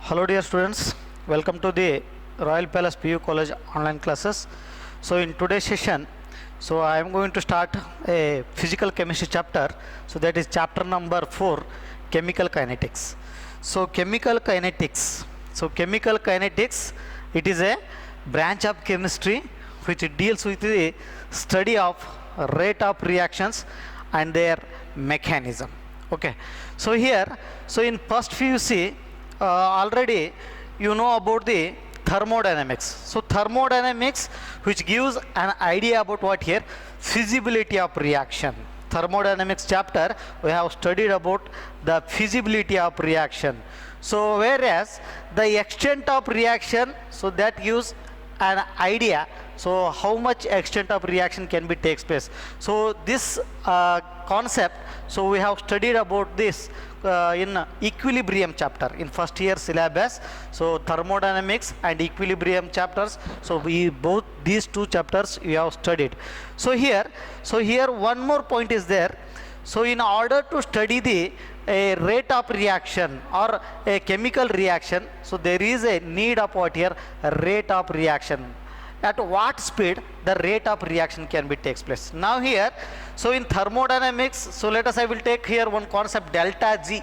Hello dear students, welcome to the Royal Palace PU College online classes. So in today's session, I am going to start a physical chemistry chapter. So that is chapter number 4, chemical kinetics. Chemical kinetics, it is a branch of chemistry which deals with the study of rate of reactions and their mechanism. Okay, so in first PUC, already you know about the thermodynamics. So thermodynamics, which gives an idea about what here, feasibility of reaction. Thermodynamics chapter we have studied about the feasibility of reaction. So whereas the extent of reaction, so that gives an idea, so how much extent of reaction can be takes place. So this concept, so we have studied about this in equilibrium chapter in first year syllabus. So thermodynamics and equilibrium chapters, so we both these two chapters we have studied. So here one more point is there. So in order to study the a rate of reaction or a chemical reaction, so there is a need of what here, rate of reaction. At what speed the rate of reaction can be takes place. Now here, so in thermodynamics, so let us I will take here one concept, delta G,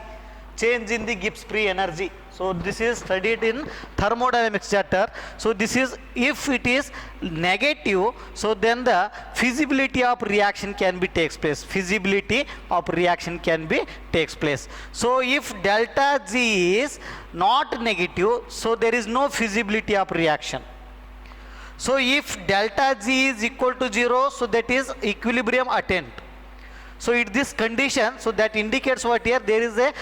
change in the Gibbs free energy. So this is studied in thermodynamics chapter. So this is, if it is negative, so then the feasibility of reaction can be takes place. Feasibility of reaction can be takes place. So if delta G is not negative, so there is no feasibility of reaction. So if delta G is equal to 0, so that is equilibrium attained. So in this condition, so that indicates what here, there is a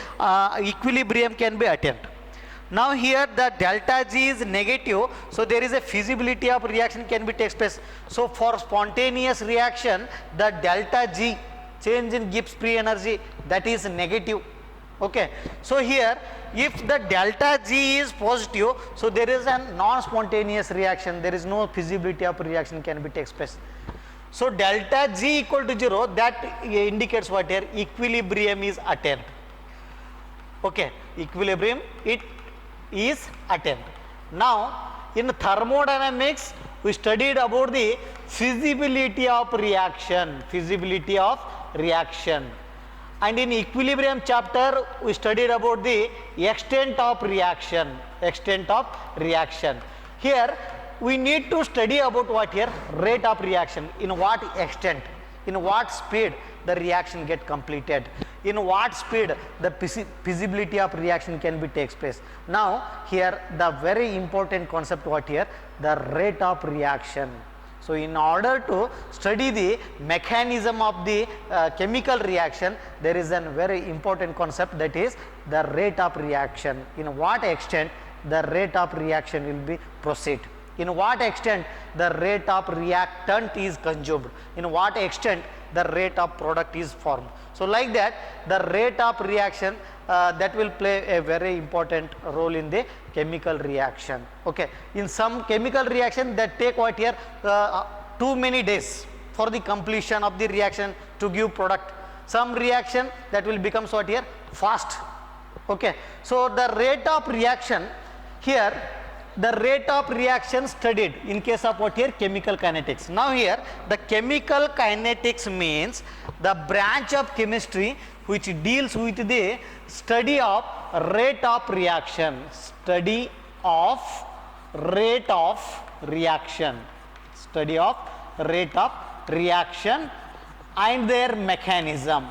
equilibrium can be attained. Now here the delta G is negative, so there is a feasibility of reaction can be takes place. So for spontaneous reaction, the delta G, change in Gibbs free energy, that is negative. Okay, so here if the delta G is positive, so there is a non-spontaneous reaction, there is no feasibility of reaction can be takes place. So delta G equal to 0, that indicates what here, equilibrium is attained. Okay, equilibrium it is attained. Now in thermodynamics we studied about the feasibility of reaction, and in equilibrium chapter we studied about the extent of reaction. Here we need to study about what here, rate of reaction, in what extent, in what speed the reaction get completed, in what speed the feasibility of reaction can be takes place. Now here the very important concept what here, the rate of reaction. So in order to study the mechanism of the chemical reaction, there is a very important concept, that is the rate of reaction. In what extent the rate of reaction will be proceed, in what extent the rate of reactant is consumed, in what extent the rate of product is formed. So like that the rate of reaction that will play a very important role in the chemical reaction. Okay, in some chemical reaction that take what here, too many days for the completion of the reaction to give product. Some reaction that will become what here, fast. Okay, so the rate of reaction here, the rate of reaction studied in case of what here, chemical kinetics. Now here the chemical kinetics means the branch of chemistry which deals with the study of rate of reaction, study of rate of reaction, and their mechanism,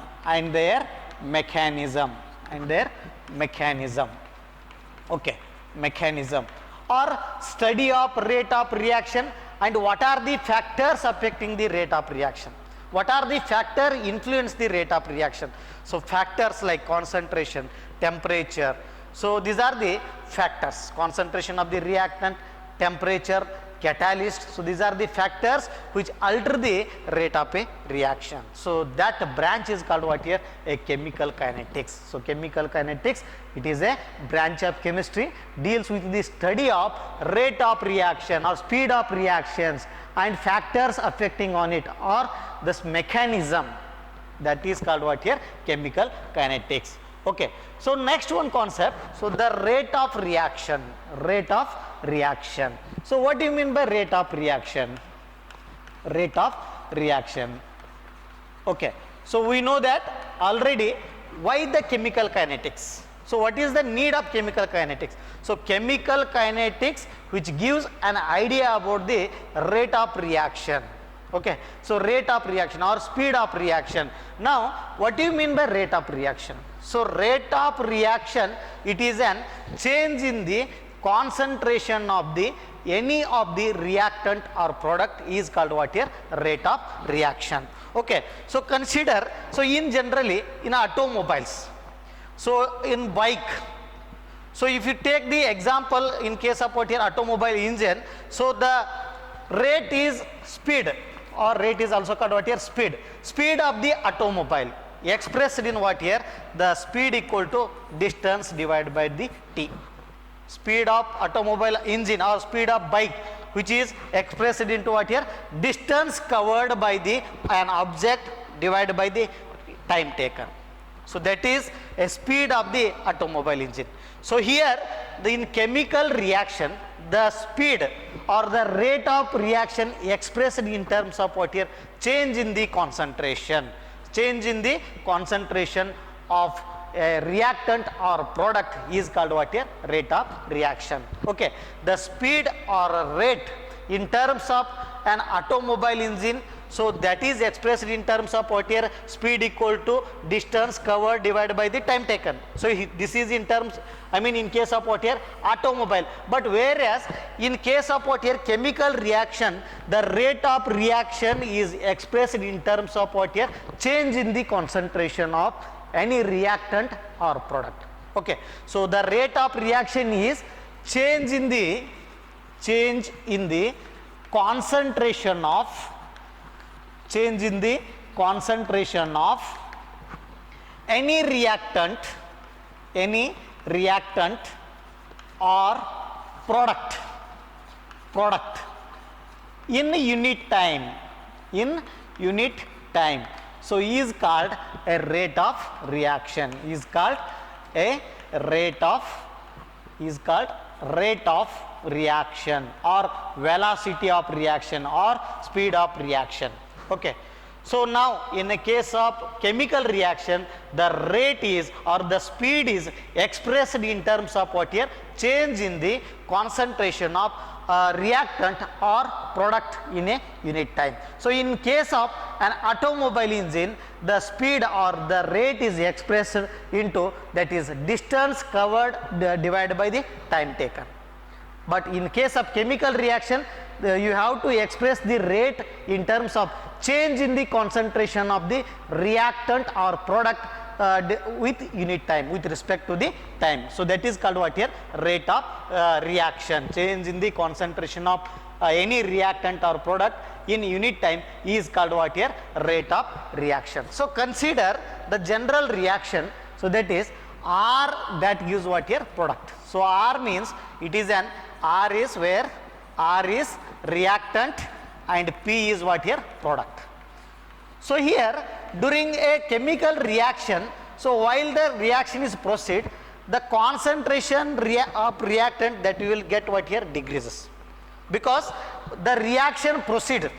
okay, mechanism, or study of rate of reaction and what are the factors affecting the rate of reaction, what are the factor influence the rate of reaction. So factors like concentration, temperature, so these are the factors, concentration of the reactant, temperature, catalyst. So these are the factors which alter the rate of a reaction. So that branch is called what here, a chemical kinetics. So chemical kinetics, it is a branch of chemistry, deals with the study of rate of reaction or speed of reactions and factors affecting on it, or this mechanism, that is called what here, chemical kinetics. Okay, so next one concept, so the rate of reaction, rate of reaction. So what do you mean by rate of reaction? Rate of reaction. Okay, so we know that already. Why the chemical kinetics? So what is the need of chemical kinetics? So chemical kinetics which gives an idea about the rate of reaction. Okay, so rate of reaction or speed of reaction. Now what do you mean by rate of reaction? So rate of reaction, it is an change in the concentration of the any of the reactant or product is called what here? Rate of reaction. Okay, so consider, so in generally in automobiles, so in bike, so if you take the example in case of what here automobile engine, so the rate is speed, or rate is also called what here? Speed. Speed of the automobile expressed in what here? The speed equal to distance divided by the t. Speed of automobile engine or speed of bike, which is expressed into what here? Distance covered by the an object divided by the time taken. So that is a speed of the automobile engine. So here in chemical reaction, the speed or the rate of reaction expressed in terms of what here? Change in the concentration. Change in the concentration of a reactant or product is called what here? Rate of reaction. Okay, the speed or rate in terms of an automobile engine, so that is expressed in terms of what here? Speed equal to distance covered divided by the time taken. So this is in terms, I mean in case of what here? Automobile. But whereas in case of what here? Chemical reaction, the rate of reaction is expressed in terms of what here? Change in the concentration of any reactant or product. Okay, so the rate of reaction is change in the concentration of any reactant or product in unit time. So is called a rate of reaction, is called rate of reaction or velocity of reaction or speed of reaction. Okay, so now in the case of chemical reaction, the rate is or the speed is expressed in terms of what here? Change in the concentration of reactant or product in a unit time. So in case of an automobile engine, the speed or the rate is expressed into, that is distance covered divided by the time taken. But in case of chemical reaction, you have to express the rate in terms of change in the concentration of the reactant or product with unit time, with respect to the time. So that is called what here? Rate of reaction. Change in the concentration of any reactant or product in unit time is called what here? Rate of reaction. So consider the general reaction. So that is R, that gives what here? Product. So R means it is an R is where? R is reactant and P is what here? Product. So here during a chemical reaction, so while the reaction is proceed, the concentration of reactant that you will get what here? Decreases, because the reaction proceed.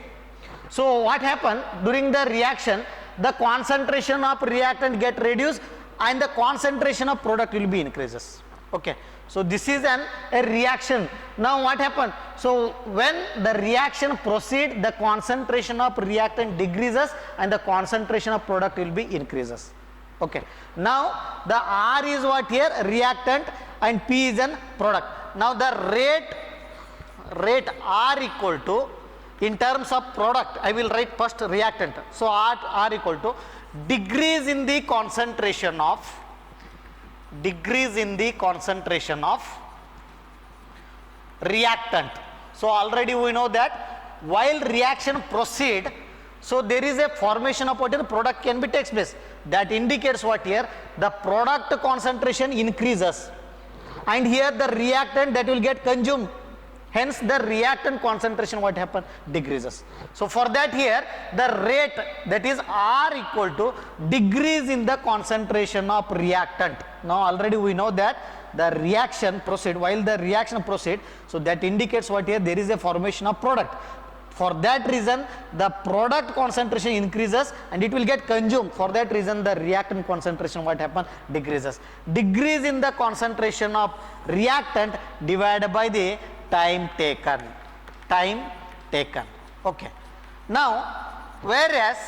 So what happened during the reaction? The concentration of reactant get reduced and the concentration of product will be increases. Okay, so this is a reaction. Now what happened? So when the reaction proceed, the concentration of reactant decreases and the concentration of product will be increases. Okay, now the R is what here? Reactant and P is an product. Now the rate R equal to, in terms of product, I will write first reactant. So R equal to decrease in the concentration of reactant. So already we know that while reaction proceed, so there is a formation of what the product can be takes place. That indicates what here? The product concentration increases and here the reactant that will get consumed Hence the reactant concentration what happen? Decreases. So for that here the rate, that is R equal to decrease in the concentration of reactant. Now already we know that the reaction proceed, while the reaction proceed, so that indicates what here? There is a formation of product. For that reason the product concentration increases and it will get consumed. For that reason the reactant concentration what happen? Decreases. Decrease in the concentration of reactant divided by the time taken. Okay. Now whereas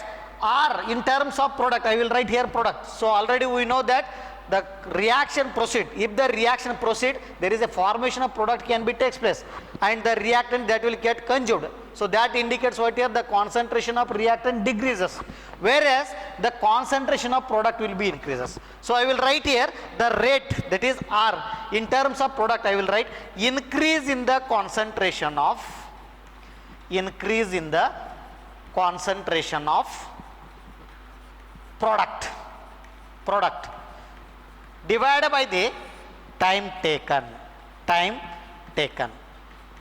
R in terms of product, I will write here product. So already we know that the reaction proceed. If the reaction proceed, there is a formation of product can be takes place and the reactant that will get consumed. So that indicates what here? The concentration of reactant decreases, whereas the concentration of product will be increases. So I will write here the rate, that is R. In terms of product I will write increase in the concentration of product divided by the time taken.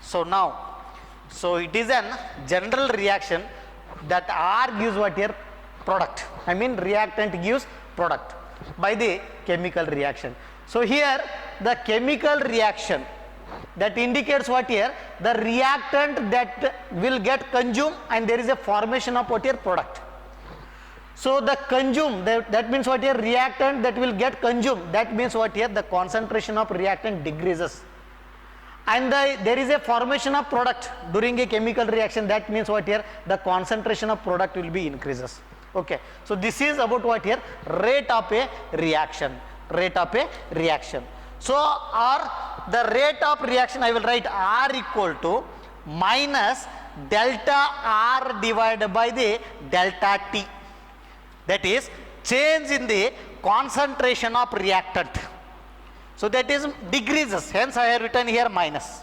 So now, so it is an general reaction that R gives what here? Product. I mean reactant gives product by the chemical reaction. So here the chemical reaction that indicates what here? The reactant that will get consumed and there is a formation of what here? Product. So the consume, that means what here? Reactant that will get consumed, that means what here? The concentration of reactant decreases. And there is a formation of product during a chemical reaction, that means what here? The concentration of product will be increases. Okay. So this is about what here? Rate of a reaction. So the rate of reaction I will write R equal to minus delta R divided by the delta T. That is change in the concentration of reactant. So that is decreases, hence I have written here minus.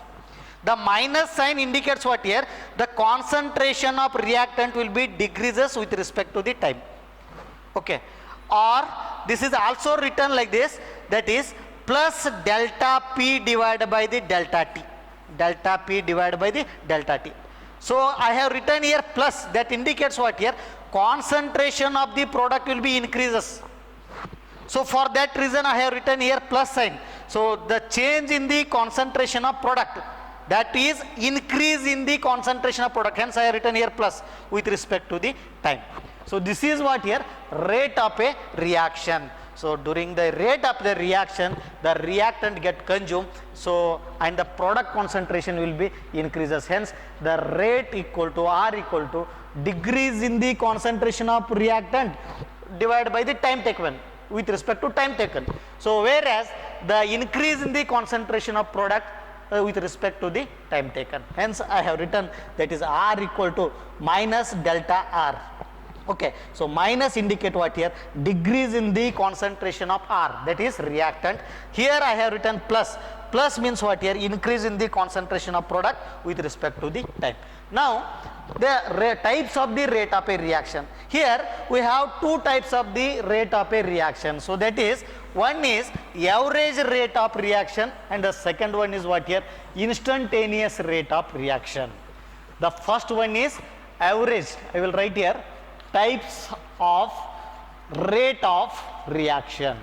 The minus sign indicates what here? The concentration of reactant will be decreases with respect to the time. Okay. Or this is also written like this, that is plus delta P divided by the delta T. So I have written here plus, that indicates what here? Concentration of the product will be increases. So for that reason I have written here plus sign. So the change in the concentration of product, that is increase in the concentration of product, hence I have written here plus with respect to the time. So this is what here? Rate of a reaction. So during the rate of the reaction, the reactant get consumed, so and the product concentration will be increases, hence the rate equal to R equal to decrease in the concentration of reactant divided by the time taken with respect to time taken. So whereas the increase in the concentration of product with respect to the time taken, hence I have written that is R equal to minus delta R. Okay. So minus indicate what here? Decrease in the concentration of R, that is reactant. Here I have written plus. Plus means what here? Increase in the concentration of product with respect to the time. Now the types of the rate of a reaction. Here we have two types of the rate of a reaction. So that is, one is average rate of reaction and the second one is what here? Instantaneous rate of reaction. The first one is average. I will write here types of rate of reaction.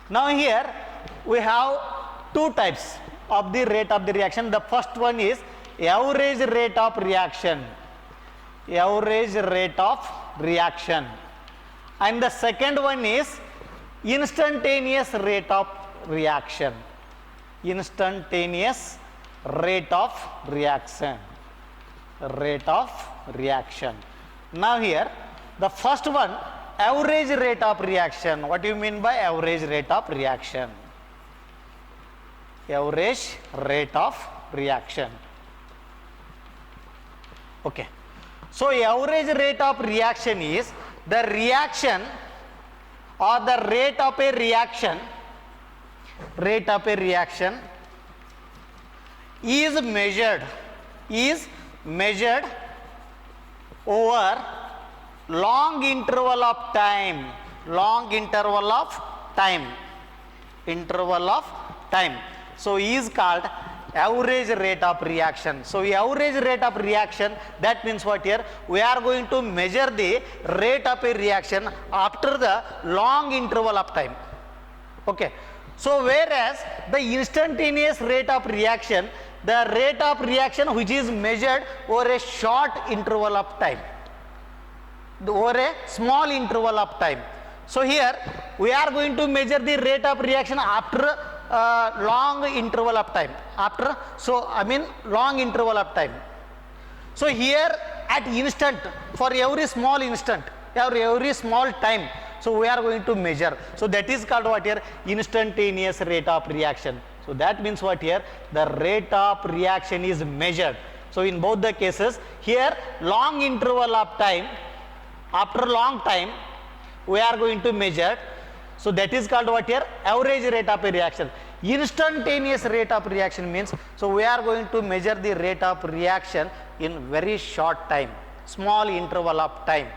Now here we have two types of the rate of the reaction. The first one is average rate of reaction. And the second one is instantaneous rate of reaction. Now here the first one, average rate of reaction. What do you mean by average rate of reaction? Okay. So average rate of reaction is the reaction or the rate of a reaction is measured over long interval of time, interval of time. So is called average rate of reaction. So average rate of reaction, that means what here? We are going to measure the rate of a reaction after the long interval of time. Okay. So whereas the instantaneous rate of reaction, the rate of reaction which is measured over a short interval of time, over a small interval of time. So here we are going to measure the rate of reaction after long interval of time, long interval of time. So here at instant, for every small instant, every small time, so we are going to measure. So that is called what here? Instantaneous rate of reaction. So that means what here? The rate of reaction is measured. So in both the cases, here long interval of time, after long time we are going to measure. So that is called what here? Average rate of a reaction. Instantaneous rate of reaction means, so we are going to measure the rate of reaction in very short time, small interval of time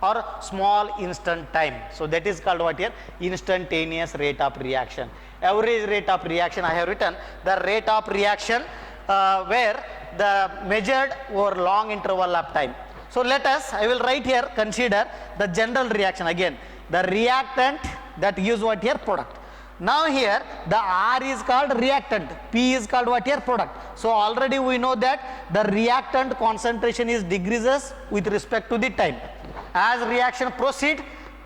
or small instant time. So that is called what here? Instantaneous rate of reaction. Average rate of reaction, I have written the rate of reaction where the measured over long interval of time. So let us, I will write here, consider the general reaction again. The reactant that gives what here? Product. Now here the R is called reactant, P is called what here? Product. So already we know that the reactant concentration is decreases with respect to the time. As reaction proceed,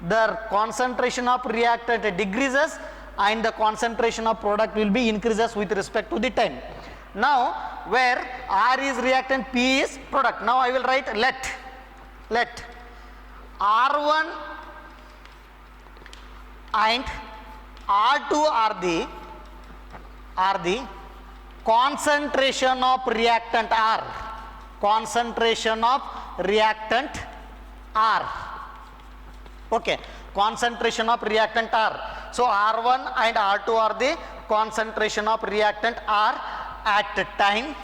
the concentration of reactant decreases and the concentration of product will be increases with respect to the time. Now where R is reactant, P is product. Now I will write let R1 and R2 are the concentration of reactant R. Concentration of reactant R. Okay. Concentration of reactant R. So R1 and R2 are the concentration of reactant R at time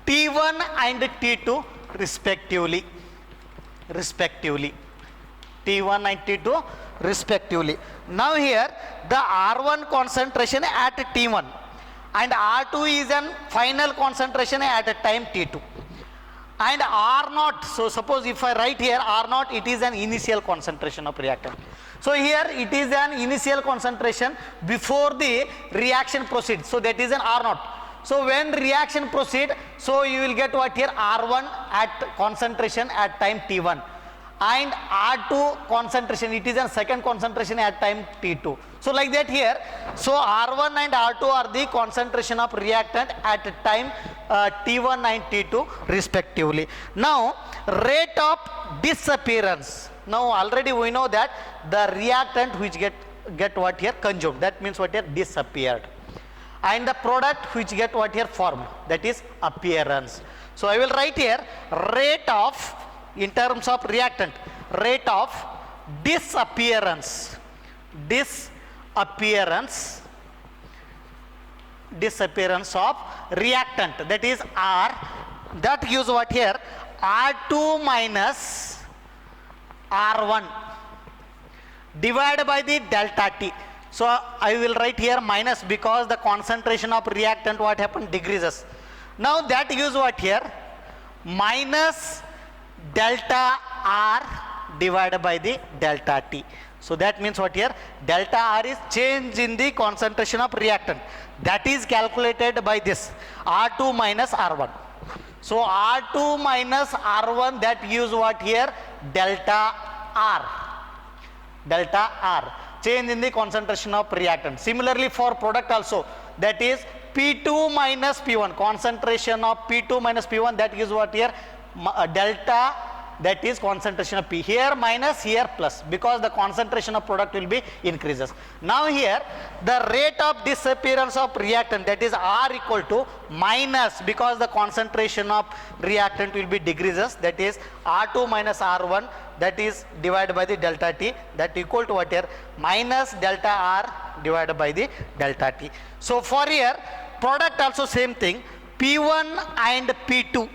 T1 and T2 respectively. T1 and T2 respectively. Now here the R1 concentration at T1 and R2 is an final concentration at a time T2 and R0. So suppose if I write here R0, it is an initial concentration of reactant. So here it is an initial concentration before the reaction proceeds. So that is an R0. So when reaction proceed, so you will get what here? R1 at concentration at time T1 and R2 concentration, it is a second concentration at time T2. So like that here, so R1 and R2 are the concentration of reactant at time T1 and T2 respectively. Now rate of disappearance. Now already we know that the reactant which get what here? Consumed. That means what here? Disappeared. And the product which get what here? Formed. That is appearance. So I will write here rate of, in terms of reactant, rate of disappearance of reactant, that is R, that gives what here? R2 minus R1 divided by the delta T. So I will write here minus because the concentration of reactant what happened? Decreases. Now that gives what here? Minus delta R divided by the delta T. So that means what here? Delta R is change in the concentration of reactant. That is calculated by this R2 minus R1. So R2 minus R1, that gives what here? Delta R. Delta R. Change in the concentration of reactant. Similarly for product also, that is P2 minus P1. Concentration of P2 minus P1, that gives what here? Delta, that is concentration of P. Here minus, here plus, because the concentration of product will be increases. Now here the rate of disappearance of reactant, that is R equal to minus, because the concentration of reactant will be decreases, that is R2 minus R1, that is divided by the delta T, that equal to what here? Minus delta R divided by the delta T. So for here product also same thing, P1 and P2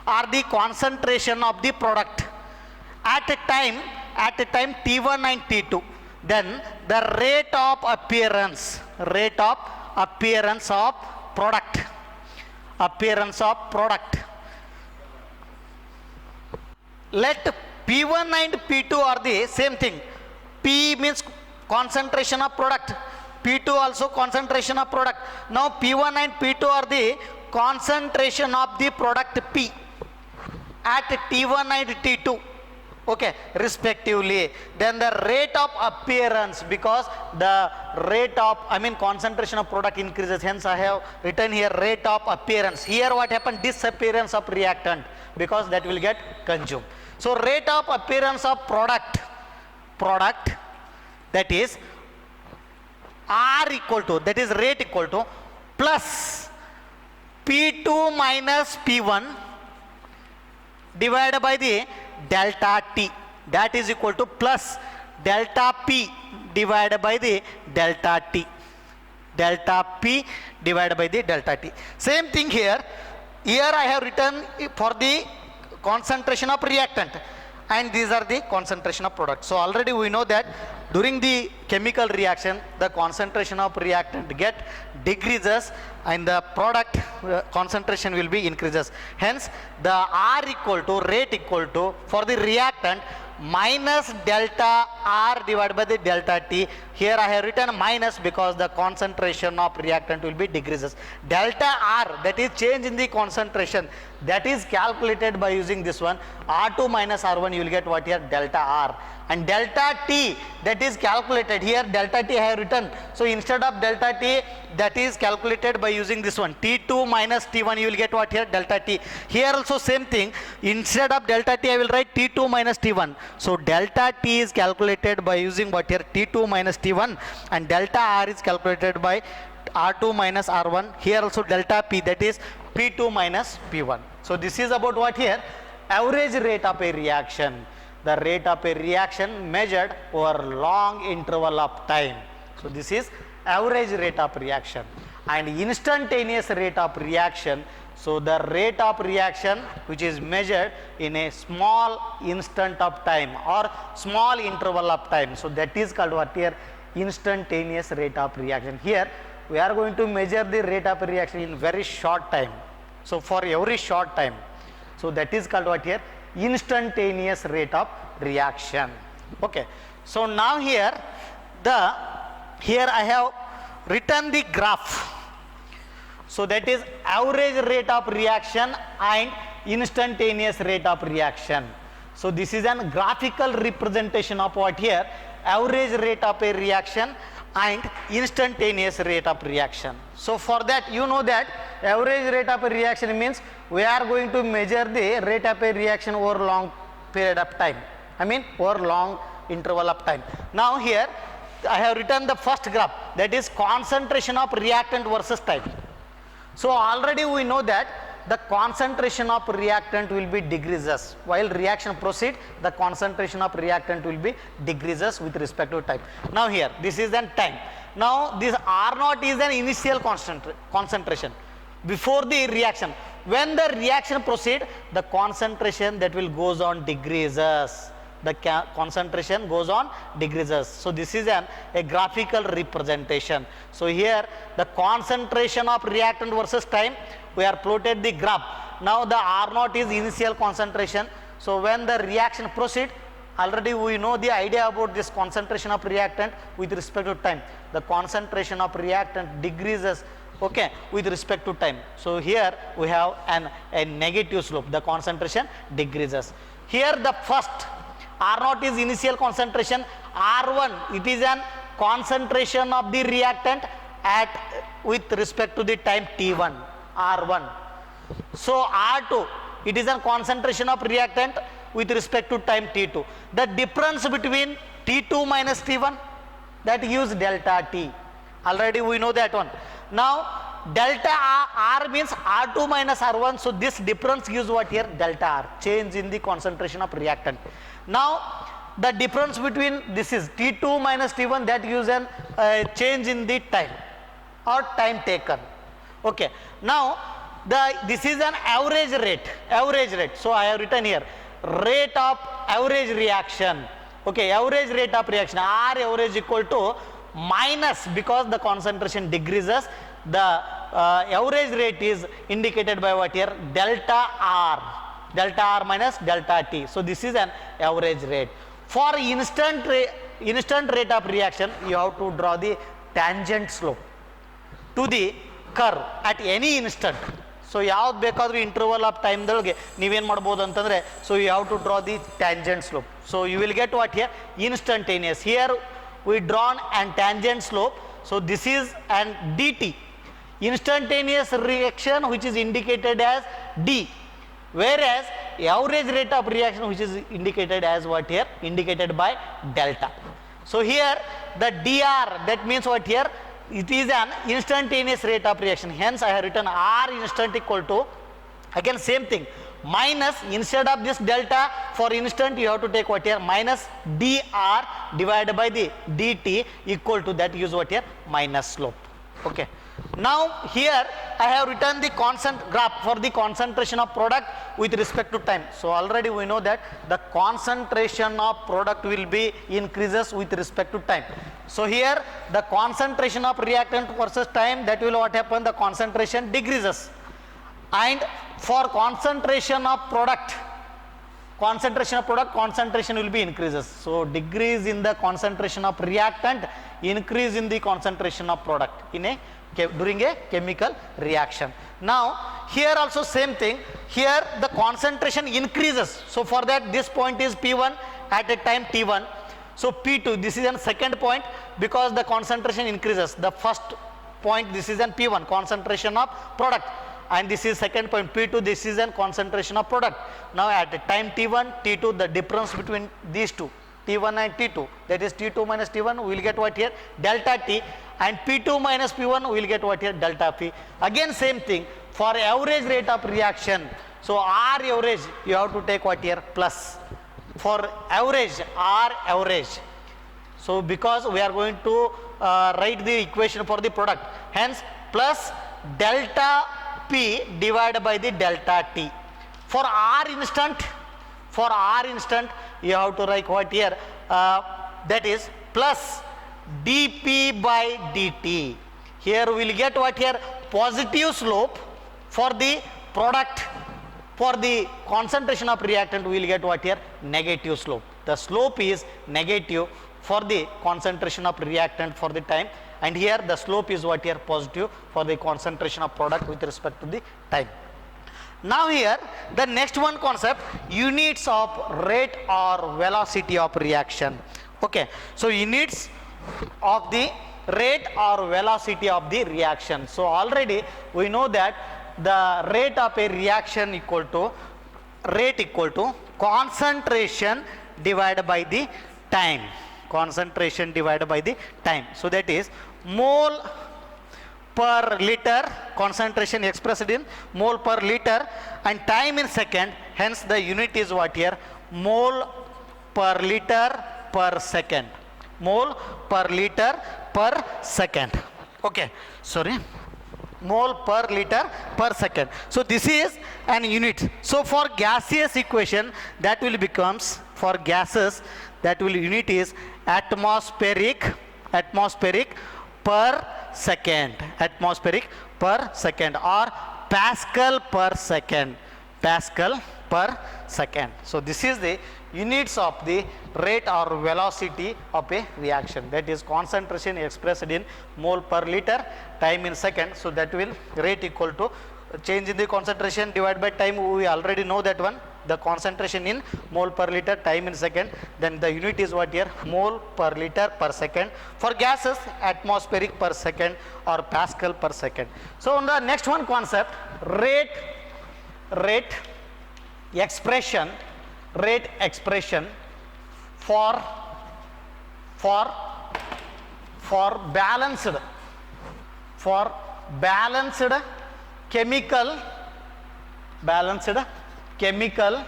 are the concentration of the product at a time at a time T1 and T2. Then the rate of appearance of product, let P1 and P2 are the same thing. P means concentration of product, P2 also concentration of product. Now P1 and P2 are the concentration of the product P at T1 and T2, okay, respectively. Then the rate of appearance, because the rate of concentration of product increases, hence I have written here rate of appearance. Here what happened, disappearance of reactant, because that will get consumed. So rate of appearance of product, that is R equal to, that is rate equal to plus P2 minus P1 divided by the delta T, that is equal to plus delta P divided by the delta T, delta P divided by the delta T. Same thing here. Here I have written for the concentration of reactant, and these are the concentration of product. So already we know that during the chemical reaction, the concentration of reactant get decreases and the product concentration will be increases. Hence the R equal to, rate equal to, for the reactant minus delta R divided by the delta T. Here I have written minus because the concentration of reactant will be decreases. Delta R, that is change in the concentration, that is calculated by using this one, R2 minus R1, you will get what here, delta R. And delta T, that is calculated here, delta T I have written. So instead of delta T, that is calculated by using this one, T2 minus T1, you will get what here, delta T. Here also same thing, instead of delta T I will write T2 minus T1. So delta T is calculated by using what here, T2 minus T1, and delta R is calculated by R2 minus R1. Here also delta P, that is P2 minus P1. So this is about what here, average rate of a reaction. The rate of a reaction measured over long interval of time. So this is average rate of reaction. And instantaneous rate of reaction, so the rate of reaction which is measured in a small instant of time or small interval of time. So that is called what here, instantaneous rate of reaction. Here we are going to measure the rate of reaction in very short time. So for every short time, so that is called what here, instantaneous rate of reaction. Okay, so now here I have written the graph. So that is average rate of reaction and instantaneous rate of reaction. So this is an graphical representation of what here, average rate of a reaction and instantaneous rate of reaction. So for that, you know that average rate of a reaction means we are going to measure the rate of a reaction over long period of time, over long interval of time. Now here I have written the first graph, that is concentration of reactant versus time. So already we know that the concentration of reactant will be decreases. While reaction proceed, the concentration of reactant will be decreases with respect to time. Now here, this is then time. Now this R0 is an initial concentration before the reaction. When the reaction proceed, the concentration that will goes on decreases. The concentration goes on decreases. So this is a graphical representation. So here the concentration of reactant versus time, we are plotted the graph. Now the R0 is initial concentration. So when the reaction proceed, already we know the idea about this concentration of reactant with respect to time. The concentration of reactant decreases, okay, with respect to time. So here we have a negative slope, the concentration decreases. Here the first R0 is initial concentration, R1 it is an concentration of the reactant with respect to the time T1, R1. So R2 it is a concentration of reactant with respect to time T2. The difference between T2 minus T1, that gives delta T. Already we know that one. Now delta R means R2 minus R1, so this difference gives what here, delta R, change in the concentration of reactant. Now the difference between this is T2 minus T1, that gives a change in the time or time taken. Okay, now this is an average rate. So I have written here rate of average reaction, Okay, average rate of reaction, R average equal to minus, because the concentration decreases, the average rate is indicated by what here? Delta R minus delta T. So this is an average rate. For instant rate of reaction, you have to draw the tangent slope to the curve at any instant. So ಯಾವ್ದು ಬೇಕಾದರೂ interval of time ದೊಳಗೆ ನೀವೇನು ಮಾಡ್ಬೋದು ಅಂತಂದರೆ, so you have to draw the tangent slope. So you will get what here? Instantaneous. Here we drawn an tangent slope. So this is an dt. Instantaneous reaction which is indicated as D. Whereas average rate of reaction which is indicated as what here? Indicated by delta. So here the dr, that means what here? It is an instantaneous rate of reaction. Hence I have written R instant equal to, again same thing, minus, instead of this delta for instant you have to take what here? Minus dr divided by the dt equal to, that use what here? Minus slope. Okay. Now here I have written the constant graph for the concentration of product with respect to time. So already we know that the concentration of product will be increases with respect to time. So here the concentration of reactant versus time, that will what happen? The concentration decreases. And for concentration of product concentration will be increases. So decrease in the concentration of reactant, increase in the concentration of product in a during a chemical reaction. Now here also same thing, here the concentration increases. So for that this point is P1 at a time T1. So P2, this is a second point, because the concentration increases. The first point, this is an P1, concentration of product, and this is second point P2, this is an concentration of product. Now at a time T1, T2, the difference between these two, T1 and T2, that is T2 minus T1, we will get what here? Delta T, and P2 minus P1 we will get what here? Delta P. Again same thing, for average rate of reaction, so R average you have to take what here? Plus. For average, R average. So because we are going to write the equation for the product, hence plus delta P divided by the delta T. For R instant you have to write what here? That is plus dP by dt. Here we will get what here? Positive slope for the product. For the concentration of reactant we will get what here? Negative slope. The slope is negative for the concentration of reactant for the time, and here the slope is what here? Positive for the concentration of product with respect to the time. Now here the next one concept, units of rate or velocity of reaction. Okay, so units of the rate or velocity of the reaction. So already we know that the rate of a reaction equal to concentration divided by the time. Concentration divided by the time. So that is mole per liter, concentration expressed in mole per liter, and time in second. Hence the unit is what here? Mole per liter per second. Mole per liter per second. Okay, sorry. Mole per liter per second. So this is an unit. So for gaseous equation, that will becomes, for gases, that will unit is atmospheric per second, atmospheric per second, or Pascal per second, Pascal per second. So this is the units of the rate or velocity of a reaction, that is concentration expressed in mole per liter, time in second. So that will rate equal to change in the concentration divided by time. We already know that one, the concentration in mole per liter, time in second, then the unit is what here? Mole per liter per second. For gases, atmospheric per second or Pascal per second. So on the next one concept, rate expression for balanced chemical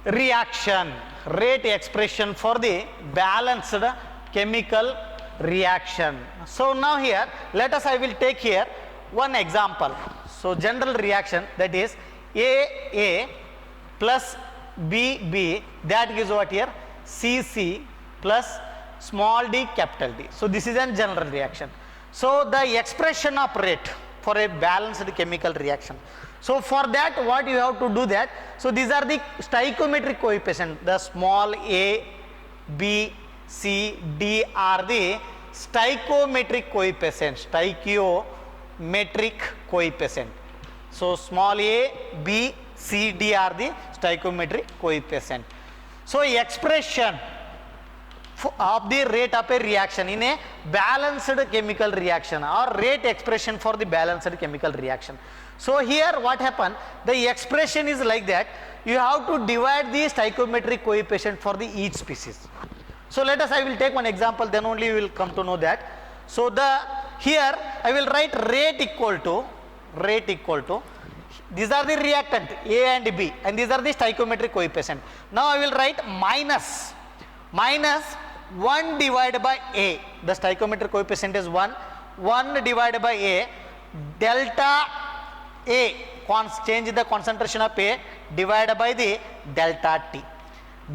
reaction, rate expression for the balanced chemical reaction. So now here I will take here one example. So general reaction, that is AA plus BB, that gives what here? Cc plus small d capital D. So this is a general reaction. So the expression of rate for a balanced chemical reaction. So for that what you have to do that, so these are the stoichiometric coefficient, the small a, b, c, d are the stoichiometric coefficient, stoichiometric coefficient. So small a, b, c, d are the stoichiometric coefficient. So expression of the rate of a reaction in a balanced chemical reaction, or rate expression for the balanced chemical reaction. So here what happened, the expression is like that, you have to divide the stoichiometric coefficient for the each species. So let us, I will take one example, then only you will come to know that. So the here I will write rate equal to, these are the reactant A and B, and these are the stoichiometric coefficient. Now I will write minus 1 divided by A, the stoichiometric coefficient is 1 divided by A, delta A, change the concentration of A divided by the delta T.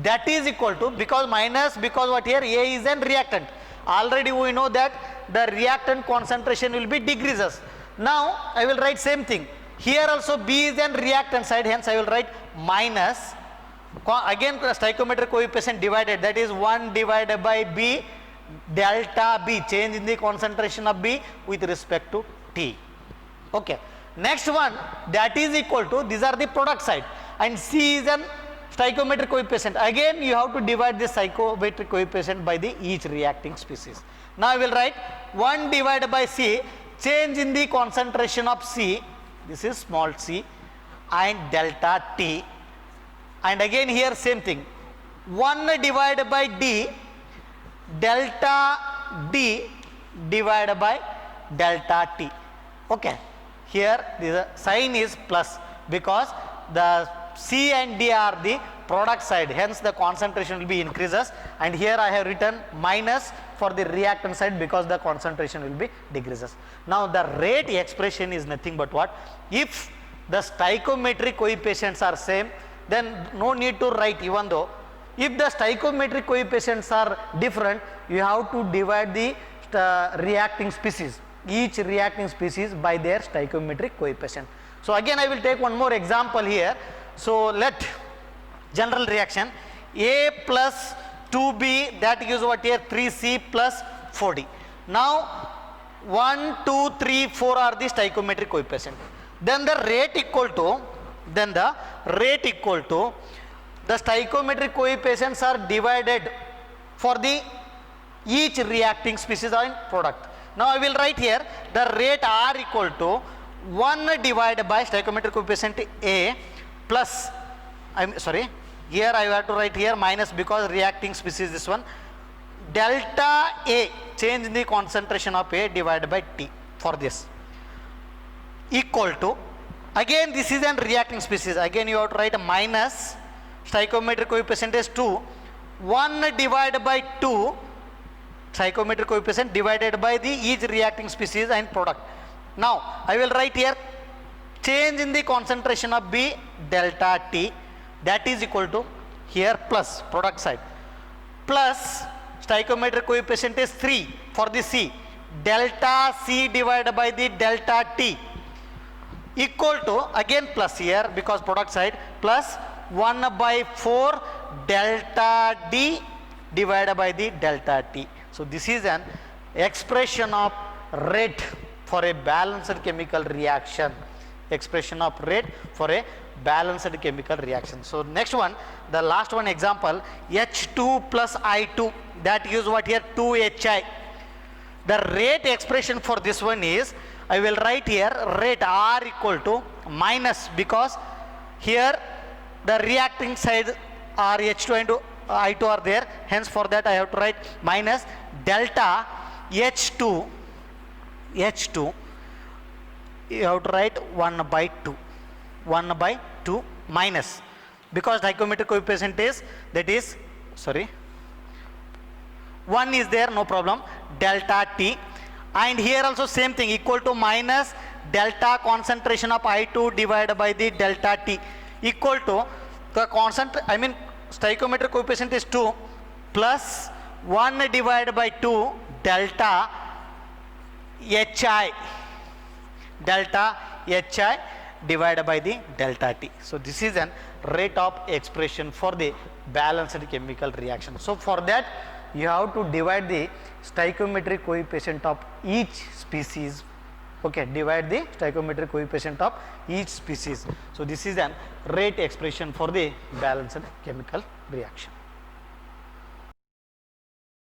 That is equal to, because minus, because what here, A is an reactant. Already we know that the reactant concentration will be decreases. Now I will write same thing. Here also B is an reactant side, hence I will write minus, again stoichiometric coefficient divided, that is 1 divided by B delta B, change in the concentration of B with respect to T. Okay. Next one, that is equal to, these are the product side, and C is an stoichiometric coefficient. Again you have to divide this stoichiometric coefficient by the each reacting species. Now I will write 1 divided by C, change in the concentration of C, this is small c, and delta T, and again here same thing, 1 divided by D delta D divided by delta T. Okay, here the sign is plus, because the C and D are the product side, hence the concentration will be increases, and here I have written minus for the reactant side because the concentration will be decreases. Now the rate expression is nothing but what, if the stoichiometric coefficients are same, then no need to write, even though if the stoichiometric coefficients are different, you have to divide the reacting species, each reacting species by their stoichiometric coefficient. So again I will take one more example here. So let general reaction A plus 2B, that gives what here, 3C plus 4D. Now 1, 2, 3, 4 are the stoichiometric coefficient. Then the rate equal to, the stoichiometric coefficients are divided for the each reacting species or product. Now I will write here the rate R equal to 1 divided by stoichiometric coefficient A plus, here I have to write here minus, because reacting species this one, delta A, change in the concentration of A divided by T for this, equal to, again this is an reacting species, again you have to write a minus, stoichiometric coefficient is 2, 1 divided by 2 stoichiometric coefficient divided by the each reacting species and product. Now I will write here change in the concentration of B delta T, that is equal to, here plus product side, plus stoichiometric coefficient is 3 for the C, delta C divided by the delta T, equal to, again plus here because product side, plus 1 by 4 delta D divided by the delta T. So this is an expression of rate for a balanced chemical reaction, expression of rate for a balanced chemical reaction. So next one, the last one example, H2 plus I2, that gives what here, 2HI. The rate expression for this one is, I will write here rate R equal to minus, because here the reacting side are H2 and I2 are there, hence for that I have to write minus delta H2, you have to write 1 by 2 minus, because stoichiometric coefficient is, that is, 1 is there, no problem, delta T, and here also same thing, equal to minus delta concentration of I2 divided by the delta T, equal to the stoichiometric coefficient is 2, plus 1 divided by 2 delta HI, delta HI divided by the delta T. So this is an rate of expression for the balanced chemical reaction. So for that you have to divide the stoichiometric coefficient of each species. Okay, divide the stoichiometric coefficient of each species. So this is an rate expression for the balanced chemical reaction.